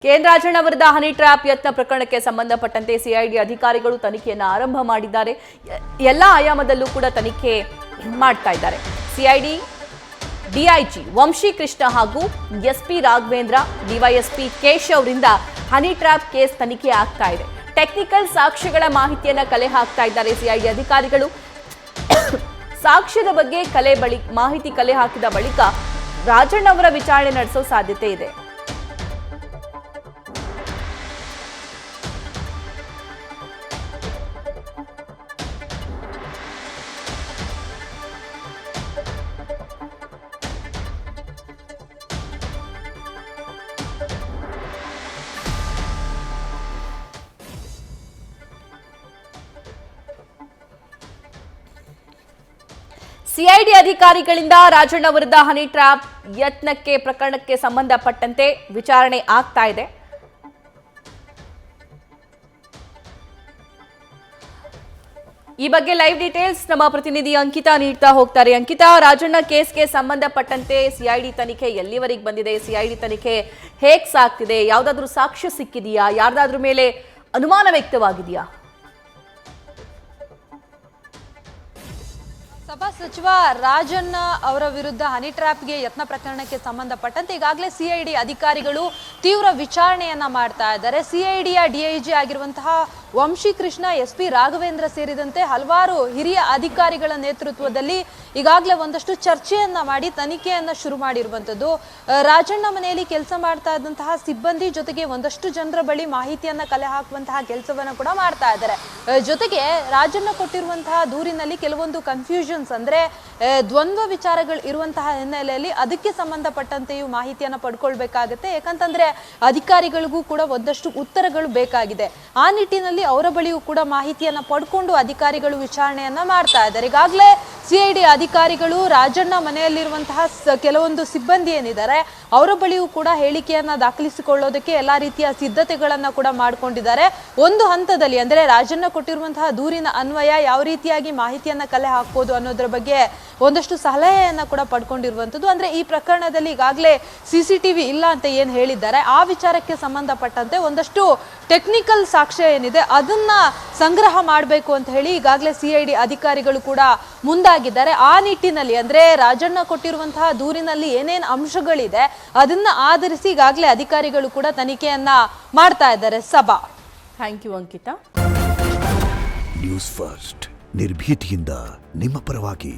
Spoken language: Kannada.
ಕೆಎನ್ ರಾಜಣ್ಣ ವಿರುದ್ಧ ಹನಿ ಟ್ರ್ಯಾಪ್ ಯತ್ನ ಪ್ರಕರಣಕ್ಕೆ ಸಂಬಂಧಪಟ್ಟಂತೆ ಸಿಐಡಿ ಅಧಿಕಾರಿಗಳು ತನಿಖೆಯನ್ನು ಆರಂಭ ಮಾಡಿದ್ದಾರೆ. ಎಲ್ಲ ಆಯಾಮದಲ್ಲೂ ಕೂಡ ತನಿಖೆ ಮಾಡ್ತಾ ಇದ್ದಾರೆ. ಸಿಐಡಿ ಡಿಐಜಿ ವಂಶಿ ಕೃಷ್ಣ ಹಾಗೂ ಎಸ್ಪಿ ರಾಘವೇಂದ್ರ, ಡಿವೈಎಸ್ಪಿ ಕೇಶವ್ ಅವರಿಂದ ಹನಿ ಟ್ರ್ಯಾಪ್ ಕೇಸ್ ತನಿಖೆ ಆಗ್ತಾ ಇದೆ. ಟೆಕ್ನಿಕಲ್ ಸಾಕ್ಷ್ಯಗಳ ಮಾಹಿತಿಯನ್ನ ಕಲೆ ಹಾಕ್ತಾ ಇದ್ದಾರೆ ಸಿಐಡಿ ಅಧಿಕಾರಿಗಳು. ಸಾಕ್ಷ್ಯದ ಬಗ್ಗೆ ಮಾಹಿತಿ ಕಲೆ ಹಾಕಿದ ಬಳಿಕ ರಾಜಣ್ಣ ಅವರ ವಿಚಾರಣೆ ನಡೆಸೋ ಸಾಧ್ಯತೆ ಇದೆ. ಸಿಐಡಿ ಅಧಿಕಾರಿಗಳಿಂದ ರಾಜಣ್ಣ ವಿರುದ್ಧ ಹನಿ ಟ್ರ್ಯಾಪ್ ಯತ್ನಕ್ಕೆ ಪ್ರಕರಣಕ್ಕೆ ಸಂಬಂಧಪಟ್ಟಂತೆ ವಿಚಾರಣೆ ಆಗ್ತಾ ಇದೆ. ಈ ಬಗ್ಗೆ ಲೈವ್ ಡೀಟೇಲ್ಸ್ ನಮ್ಮ ಪ್ರತಿನಿಧಿ ಅಂಕಿತಾ ನೀಡ್ತಾ ಹೋಗ್ತಾರೆ. ಅಂಕಿತಾ, ರಾಜಣ್ಣ ಕೇಸ್ಗೆ ಸಂಬಂಧಪಟ್ಟಂತೆ ಸಿಐಡಿ ತನಿಖೆ ಎಲ್ಲಿವರೆಗೆ ಬಂದಿದೆ? ಸಿಐಡಿ ತನಿಖೆ ಹೇಗೆ ಸಾಗ್ತಿದೆ? ಯಾವುದಾದ್ರೂ ಸಾಕ್ಷ್ಯ ಸಿಕ್ಕಿದೆಯಾ? ಯಾರ್ದಾದ್ರೂ ಮೇಲೆ ಅನುಮಾನ ವ್ಯಕ್ತವಾಗಿದೆಯಾ? ಸಭಾ ಸಚಿವ ರಾಜಣ್ಣ ಅವರ ವಿರುದ್ಧ ಹನಿ ಟ್ರ್ಯಾಪ್ಗೆ ಯತ್ನ ಪ್ರಕರಣಕ್ಕೆ ಸಂಬಂಧಪಟ್ಟಂತೆ ಈಗಾಗಲೇ ಸಿಐಡಿ ಅಧಿಕಾರಿಗಳು ತೀವ್ರ ವಿಚಾರಣೆಯನ್ನ ಮಾಡ್ತಾ ಇದ್ದಾರೆ. ಸಿಐಡಿಯ ಡಿಐಜಿ ಆಗಿರುವಂತಹ ವಂಶಿ ಕೃಷ್ಣ, ಎಸ್ಪಿ ರಾಘವೇಂದ್ರ ಸೇರಿದಂತೆ ಹಲವಾರು ಹಿರಿಯ ಅಧಿಕಾರಿಗಳ ನೇತೃತ್ವದಲ್ಲಿ ಈಗಾಗಲೇ ಒಂದಷ್ಟು ಚರ್ಚೆಯನ್ನ ಮಾಡಿ ತನಿಖೆಯನ್ನ ಶುರು ಮಾಡಿರುವಂತದ್ದು. ರಾಜಣ್ಣ ಮನೆಯಲ್ಲಿ ಕೆಲಸ ಮಾಡ್ತಾ ಇದ್ದಂತಹ ಸಿಬ್ಬಂದಿ ಜೊತೆಗೆ ಒಂದಷ್ಟು ಜನರ ಬಳಿ ಮಾಹಿತಿಯನ್ನ ಕಲೆ ಹಾಕುವಂತಹ ಕೆಲಸವನ್ನ ಕೂಡ ಮಾಡ್ತಾ ಇದ್ದಾರೆ. ಜೊತೆಗೆ ರಾಜಣ್ಣ ಕೊಟ್ಟಿರುವಂತಹ ದೂರಿನಲ್ಲಿ ಕೆಲವೊಂದು ಕನ್ಫ್ಯೂಷನ್ಸ್ ಅಂದ್ರೆ ದ್ವಂದ್ವ ವಿಚಾರಗಳು ಇರುವಂತಹ ಹಿನ್ನೆಲೆಯಲ್ಲಿ ಅದಕ್ಕೆ ಸಂಬಂಧಪಟ್ಟಂತೆಯೂ ಮಾಹಿತಿಯನ್ನ ಪಡ್ಕೊಳ್ಬೇಕಾಗತ್ತೆ. ಯಾಕಂತಂದ್ರೆ ಅಧಿಕಾರಿಗಳಿಗೂ ಕೂಡ ಒಂದಷ್ಟು ಉತ್ತರಗಳು ಬೇಕಾಗಿದೆ. ಆ ನಿಟ್ಟಿನಲ್ಲಿ ಅವರ ಬಳಿಯೂ ಕೂಡ ಮಾಹಿತಿಯನ್ನ ಪಡ್ಕೊಂಡು ಅಧಿಕಾರಿಗಳು ವಿಚಾರಣೆಯನ್ನ ಮಾಡ್ತಾ ಇದ್ದಾರೆ. ಈಗಾಗಲೇ ಸಿಐಡಿ ಅಧಿಕಾರಿಗಳು ರಾಜಣ್ಣ ಮನೆಯಲ್ಲಿರುವಂತಹ ಕೆಲವೊಂದು ಸಿಬ್ಬಂದಿ ಏನಿದ್ದಾರೆ ಅವರ ಬಳಿಯೂ ಕೂಡ ಹೇಳಿಕೆಯನ್ನ ದಾಖಲಿಸಿಕೊಳ್ಳೋದಕ್ಕೆ ಎಲ್ಲಾ ರೀತಿಯ ಸಿದ್ಧತೆಗಳನ್ನ ಕೂಡ ಮಾಡ್ಕೊಂಡಿದ್ದಾರೆ. ಒಂದು ಹಂತದಲ್ಲಿ ಅಂದ್ರೆ ರಾಜಣ್ಣ ಕೊಟ್ಟಿರುವಂತಹ ದೂರಿನ ಅನ್ವಯ ಯಾವ ರೀತಿಯಾಗಿ ಮಾಹಿತಿಯನ್ನ ಕಲೆ ಹಾಕ್ಬೋದು ಅನ್ನೋದ್ರ ಬಗ್ಗೆ ಒಂದಷ್ಟು ಸಲಹೆಯನ್ನ ಕೂಡ ಪಡ್ಕೊಂಡಿರುವಂತದ್ದು. ಅಂದ್ರೆ ಈ ಪ್ರಕರಣದಲ್ಲಿ ಈಗಾಗಲೇ ಸಿಸಿಟಿವಿ ಇಲ್ಲ ಅಂತ ಏನ್ ಹೇಳಿದ್ದಾರೆ, ಆ ವಿಚಾರಕ್ಕೆ ಸಂಬಂಧಪಟ್ಟಂತೆ ಒಂದಷ್ಟು ಟೆಕ್ನಿಕಲ್ ಸಾಕ್ಷ್ಯ ಏನಿದೆ ಅದನ್ನ ಸಂಗ್ರಹ ಮಾಡಬೇಕು ಅಂತ ಹೇಳಿ ಈಗಾಗಲೇ ಸಿಐಡಿ ಅಧಿಕಾರಿಗಳು ಕೂಡ ಮುಂದಾಗಿದ್ದಾರೆ. ಆ ನಿಟ್ಟಿನಲ್ಲಿ ಅಂದ್ರೆ ರಾಜಣ್ಣ ಕೊಟ್ಟಿರುವಂತಹ ದೂರಿನಲ್ಲಿ ಏನೇನ್ ಅಂಶಗಳಿದೆ ಅದನ್ನ ಆಧರಿಸಿ ಈಗಾಗಲೇ ಅಧಿಕಾರಿಗಳು ಕೂಡ ತನಿಖೆಯನ್ನ ಮಾಡ್ತಾ ಇದ್ದಾರೆ. ಸಭಾ, thank you Ankita. News First ನಿರ್ಭೀತಿಯಿಂದ ನಿಮ್ಮ ಪರವಾಗಿ.